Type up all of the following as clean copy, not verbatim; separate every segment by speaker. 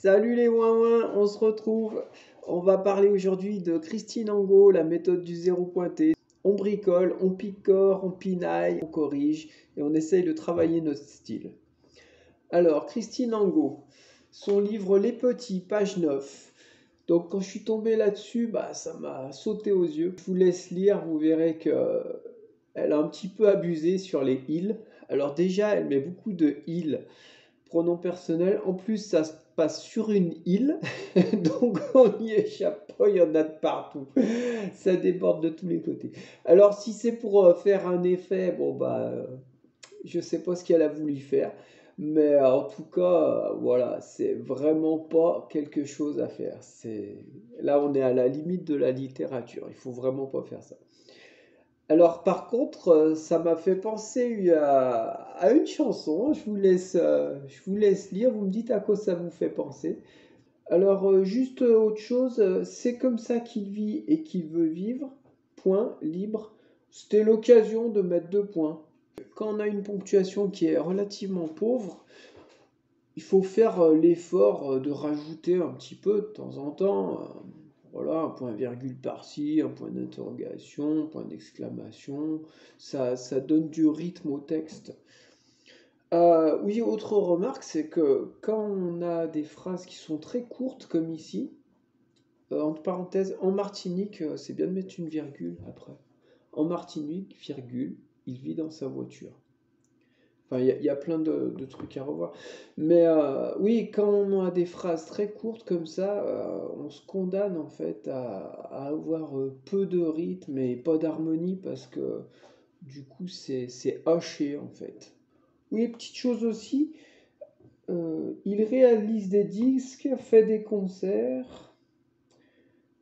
Speaker 1: Salut les ouin on se retrouve. On va parler aujourd'hui de Christine Angot, la méthode du zéro pointé. On bricole, on picore, on pinaille, on corrige et on essaye de travailler notre style. Alors, Christine Angot, son livre Les Petits, page 9. Donc quand je suis tombé là-dessus, ça m'a sauté aux yeux. Je vous laisse lire, vous verrez que elle a un petit peu abusé sur les ils. Alors déjà, elle met beaucoup de ils, pronom personnel. En plus, ça se passe sur une île, donc on n'y échappe pas, il y en a de partout. Ça déborde de tous les côtés. Alors si c'est pour faire un effet, je sais pas ce qu'elle a voulu faire. Mais en tout cas, voilà, c'est vraiment pas quelque chose à faire. Là, on est à la limite de la littérature. Il faut vraiment pas faire ça. Alors, par contre, ça m'a fait penser à une chanson. Je vous laisse lire. Vous me dites à quoi ça vous fait penser. Alors, juste autre chose. C'est comme ça qu'il vit et qu'il veut vivre. Point, libre. C'était l'occasion de mettre 2 points. Quand on a une ponctuation qui est relativement pauvre, il faut faire l'effort de rajouter un petit peu de temps en temps. Voilà, un point virgule par-ci, un point d'interrogation, un point d'exclamation. Ça donne du rythme au texte. Oui, autre remarque, c'est que quand on a des phrases qui sont très courtes, comme ici, entre parenthèses, en Martinique, c'est bien de mettre une virgule après. En Martinique, virgule, il vit dans sa voiture. Enfin, il y a plein de trucs à revoir. Mais oui, quand on a des phrases très courtes comme ça, on se condamne en fait à avoir peu de rythme et pas d'harmonie parce que du coup c'est haché en fait. Oui, petite chose aussi, il réalise des disques, fait des concerts.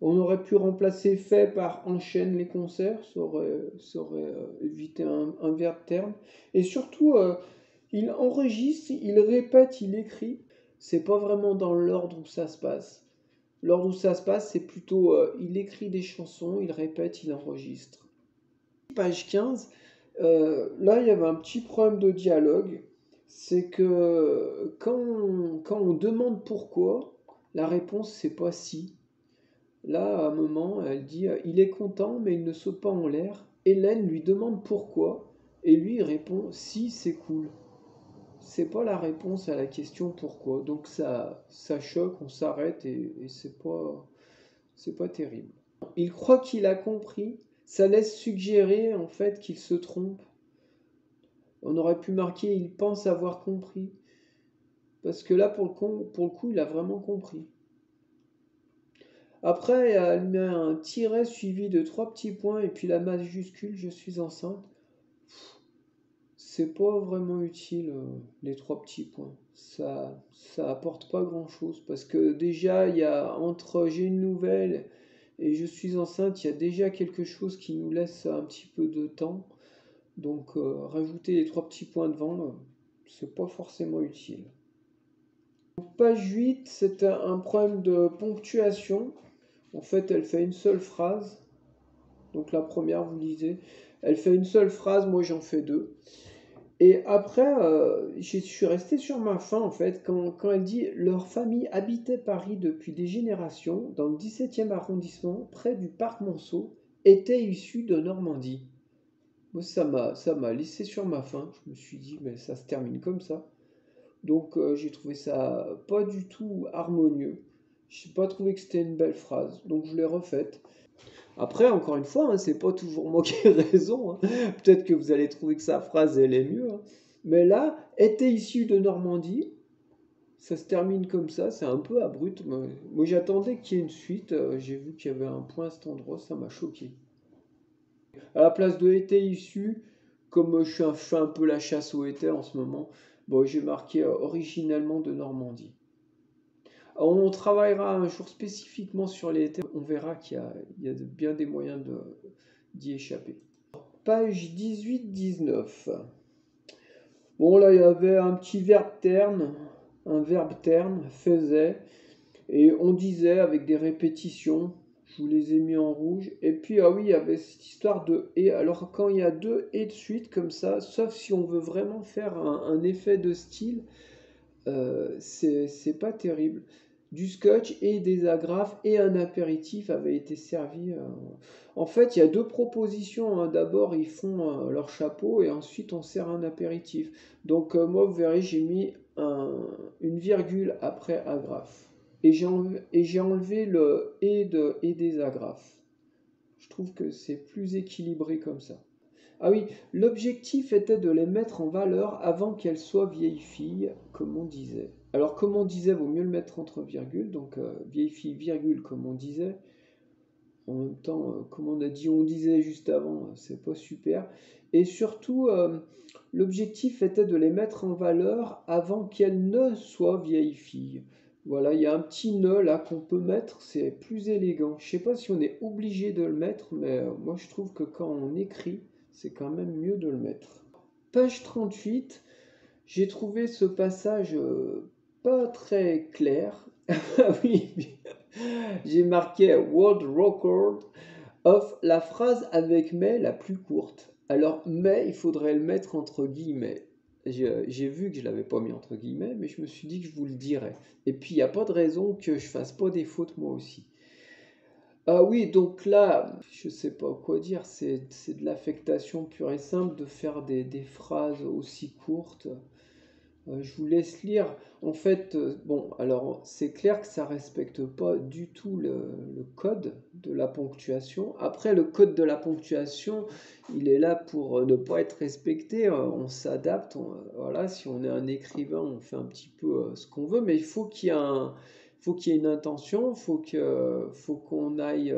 Speaker 1: On aurait pu remplacer fait par enchaîne les concerts, ça aurait évité un verbe terme. Et surtout, il enregistre, il répète, il écrit. C'est pas vraiment dans l'ordre où ça se passe. L'ordre où ça se passe, c'est plutôt il écrit des chansons, il répète, il enregistre. Page 15, là il y avait un petit problème de dialogue. C'est que quand on demande pourquoi, la réponse c'est pas si. Là, à un moment, elle dit il est content, mais il ne saute pas en l'air. Hélène lui demande pourquoi, et lui il répond si c'est cool. C'est pas la réponse à la question pourquoi. Donc ça choque, on s'arrête et c'est pas terrible. Il croit qu'il a compris, ça laisse suggérer en fait qu'il se trompe. On aurait pu marquer il pense avoir compris. Parce que là, pour le coup, il a vraiment compris. Après, elle met un tiret suivi de 3 petits points et puis la majuscule je suis enceinte. C'est pas vraiment utile, les 3 petits points. Ça apporte pas grand-chose parce que déjà, il y a entre j'ai une nouvelle et je suis enceinte, il y a déjà quelque chose qui nous laisse un petit peu de temps. Donc, rajouter les 3 petits points devant, c'est pas forcément utile. Page 8, c'est un problème de ponctuation. En fait, elle fait une seule phrase. Donc la première, vous lisez. Elle fait une seule phrase, moi j'en fais 2. Et après, je suis resté sur ma faim en fait, quand elle dit leur famille habitait Paris depuis des générations, dans le 17e arrondissement, près du parc Monceau, était issue de Normandie. Moi, ça m'a laissé sur ma faim. Je me suis dit, mais ça se termine comme ça. Donc j'ai trouvé ça pas du tout harmonieux. Je n'ai pas trouvé que c'était une belle phrase, donc je l'ai refaite. Après, encore une fois, hein, c'est pas toujours moi qui ai raison, hein. Peut-être que vous allez trouver que sa phrase elle est mieux, hein. Mais là, était issu de Normandie, ça se termine comme ça, c'est un peu abrupt. Moi, j'attendais qu'il y ait une suite, j'ai vu qu'il y avait un point à cet endroit, ça m'a choqué. À la place de était issu, comme je fais un peu la chasse aux été en ce moment, bon, j'ai marqué originellement de Normandie. On travaillera un jour spécifiquement sur les thèmes, on verra qu'il y a bien des moyens d'y échapper. Page 18-19. Bon, là, il y avait un petit un verbe terne, faisait, et on disait avec des répétitions, je vous les ai mis en rouge, et puis, ah oui, il y avait cette histoire de et. Alors, quand il y a 2 et de suite, comme ça, sauf si on veut vraiment faire un effet de style, c'est pas terrible. du scotch et des agrafes et un apéritif avait été servi. En fait, il y a deux propositions, hein. D'abord, ils font leur chapeau et ensuite on sert un apéritif. Donc moi, vous verrez, j'ai mis une virgule après agrafe. Et j'ai enlevé le et des agrafes. Je trouve que c'est plus équilibré comme ça. Ah oui, l'objectif était de les mettre en valeur avant qu'elles soient vieilles filles, comme on disait. Alors, comme on disait, vaut mieux le mettre entre virgules, donc vieille fille, virgule, comme on disait. En même temps, comme on a dit, on disait juste avant, c'est pas super. Et surtout, l'objectif était de les mettre en valeur avant qu'elles ne soient vieilles filles. Voilà, il y a un petit nœud là qu'on peut mettre, c'est plus élégant. Je sais pas si on est obligé de le mettre, mais moi je trouve que quand on écrit, c'est quand même mieux de le mettre. Page 38, j'ai trouvé ce passage pas très clair. Ah oui, j'ai marqué World Record of la phrase avec mais la plus courte. Alors, mais, il faudrait le mettre entre guillemets. J'ai vu que je ne l'avais pas mis entre guillemets, mais je me suis dit que je vous le dirais. Et puis, il n'y a pas de raison que je fasse pas des fautes moi aussi. Ah oui, donc là, je sais pas quoi dire, c'est de l'affectation pure et simple de faire des phrases aussi courtes. Je vous laisse lire. En fait, bon, alors c'est clair que ça respecte pas du tout le code de la ponctuation. Après, le code de la ponctuation, il est là pour ne pas être respecté. On s'adapte. Voilà, si on est un écrivain, on fait un petit peu ce qu'on veut, mais il faut qu'il y ait faut qu'il y ait une intention, faut qu'on aille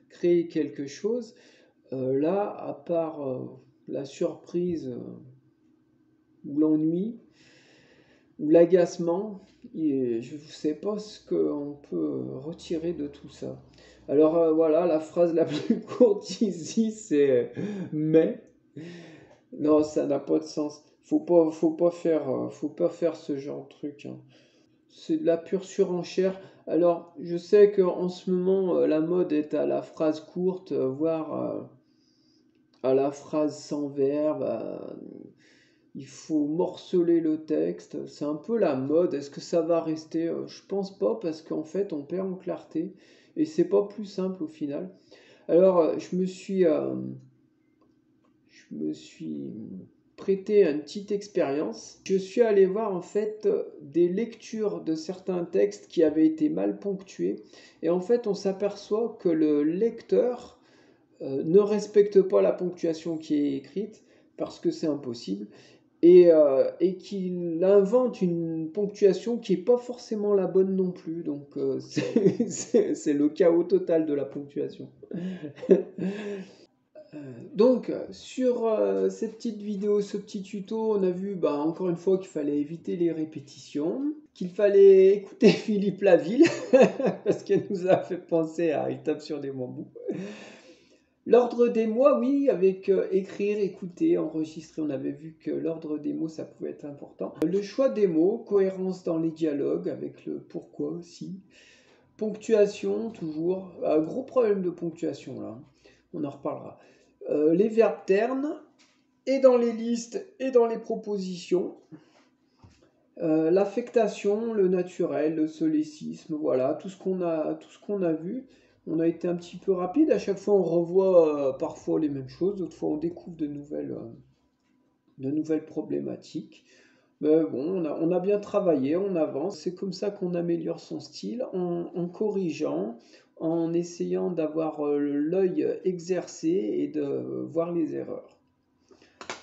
Speaker 1: créer quelque chose. Là, à part la surprise ou l'ennui, ou l'agacement, je ne sais pas ce qu'on peut retirer de tout ça. Alors voilà, la phrase la plus courte ici, c'est mais. Non, ça n'a pas de sens. Faut pas faire ce genre de truc, hein. C'est de la pure surenchère. Alors, je sais qu'en ce moment, la mode est à la phrase courte, voire à la phrase sans verbe. Il faut morceler le texte, c'est un peu la mode. Est-ce que ça va rester? Je pense pas parce qu'en fait on perd en clarté et c'est pas plus simple au final. Alors je me suis prêté à une petite expérience. Je suis allé voir en fait des lectures de certains textes qui avaient été mal ponctués et en fait on s'aperçoit que le lecteur ne respecte pas la ponctuation qui est écrite parce que c'est impossible et qu'il invente une ponctuation qui n'est pas forcément la bonne non plus. Donc c'est le chaos total de la ponctuation. Donc sur cette petite vidéo, ce petit tuto, on a vu encore une fois qu'il fallait éviter les répétitions, qu'il fallait écouter Philippe Laville, parce qu'elle nous a fait penser à Il tape sur des bambous. L'ordre des mots, oui, avec écrire, écouter, enregistrer, on avait vu que l'ordre des mots, ça pouvait être important. Le choix des mots, cohérence dans les dialogues, avec le pourquoi aussi. Ponctuation, toujours. Gros problème de ponctuation, là. On en reparlera. Les verbes ternes, et dans les listes, et dans les propositions. L'affectation, le naturel, le solécisme, voilà, tout ce qu'on a vu. On a été un petit peu rapide, à chaque fois on revoit parfois les mêmes choses, d'autres fois on découvre de nouvelles problématiques. Mais bon, on a bien travaillé, on avance, c'est comme ça qu'on améliore son style, en corrigeant, en essayant d'avoir l'œil exercé et de voir les erreurs.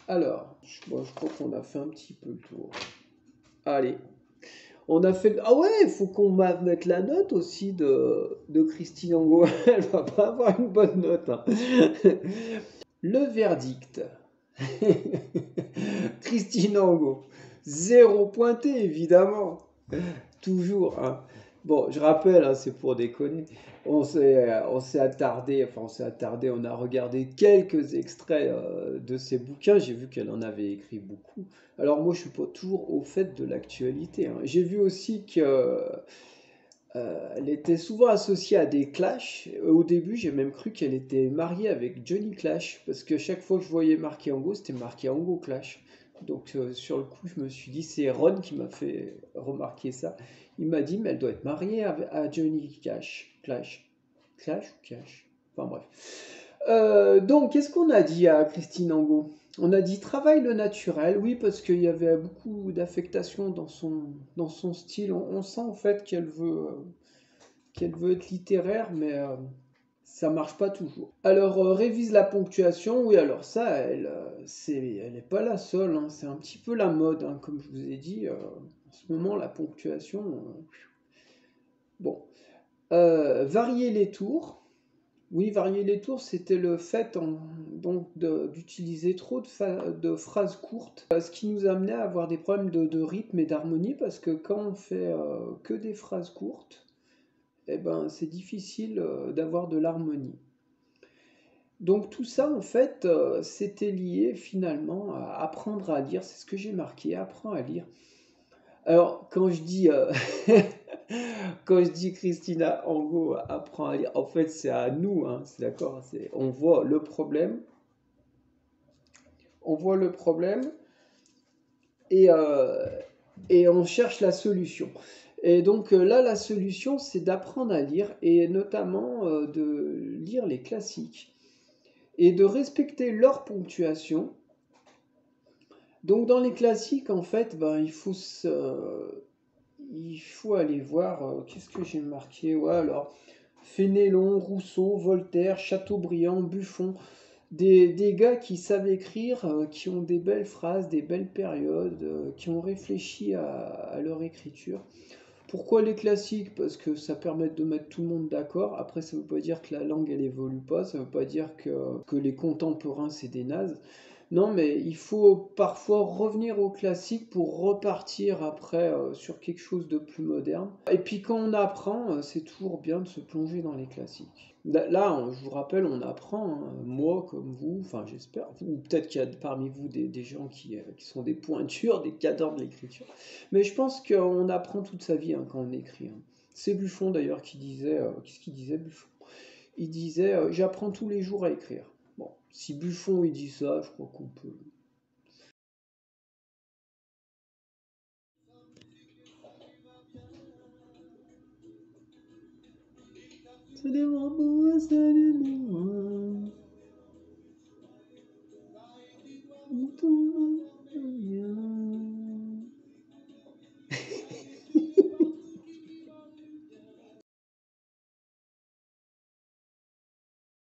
Speaker 1: Alors, je crois qu'on a fait un petit peu le tour. Allez. On a fait. Ah ouais, il faut qu'on mette la note aussi de Christine Angot. Elle va pas avoir une bonne note, hein. Le verdict. Christine Angot. 0 pointé, évidemment. Toujours, hein. Bon, je rappelle, hein, c'est pour déconner. On s'est attardé, on a regardé quelques extraits de ses bouquins. J'ai vu qu'elle en avait écrit beaucoup. Alors moi, je suis pas toujours au fait de l'actualité, hein. J'ai vu aussi que elle était souvent associée à des clashs. Au début, j'ai même cru qu'elle était mariée avec Johnny Clash, parce que chaque fois que je voyais marqué Ango, c'était marqué Ango Clash. Donc sur le coup, je me suis dit, c'est Ron qui m'a fait remarquer ça. Il m'a dit, mais elle doit être mariée à Johnny Cash. Clash ou Cash? Enfin bref. Donc, qu'est-ce qu'on a dit à Christine Angot? On a dit travaille le naturel, oui, parce qu'il y avait beaucoup d'affectation dans son style. On sent en fait qu'elle veut être littéraire, mais ça marche pas toujours. Alors, révise la ponctuation, oui, alors ça, elle est pas la seule, hein, c'est un petit peu la mode, hein, comme je vous ai dit. En ce moment, la ponctuation. Bon. Varier les tours. Oui, varier les tours, c'était le fait donc d'utiliser trop de phrases courtes, ce qui nous amenait à avoir des problèmes de rythme et d'harmonie, parce que quand on fait que des phrases courtes, eh ben, c'est difficile d'avoir de l'harmonie. Donc tout ça, en fait, c'était lié finalement à apprendre à lire, c'est ce que j'ai marqué, apprends à lire. Alors, quand je dis Christina Angot apprend à lire, en fait, c'est à nous, hein, c'est d'accord. On voit le problème, et, euh, et on cherche la solution. Et donc là, la solution, c'est d'apprendre à lire et notamment de lire les classiques et de respecter leur ponctuation. Donc dans les classiques, en fait, ben, il faut aller voir, qu'est-ce que j'ai marqué? Ouais, alors, Fénélon, Rousseau, Voltaire, Chateaubriand, Buffon, des gars qui savent écrire, qui ont des belles phrases, des belles périodes, qui ont réfléchi à leur écriture. Pourquoi les classiques? Parce que ça permet de mettre tout le monde d'accord. Après, ça ne veut pas dire que la langue, elle évolue pas, ça ne veut pas dire que les contemporains, c'est des nazes. Non, mais il faut parfois revenir aux classiques pour repartir après sur quelque chose de plus moderne. Et puis quand on apprend, c'est toujours bien de se plonger dans les classiques. Là, je vous rappelle, on apprend, hein, moi comme vous, enfin j'espère, ou peut-être qu'il y a parmi vous des gens qui sont des pointures, des cadors de l'écriture. Mais je pense qu'on apprend toute sa vie hein, quand on écrit. Hein. C'est Buffon d'ailleurs qui disait, qu'est-ce qu'il disait Buffon? Il disait, j'apprends tous les jours à écrire. Bon, si Buffon il dit ça, je crois qu'on peut.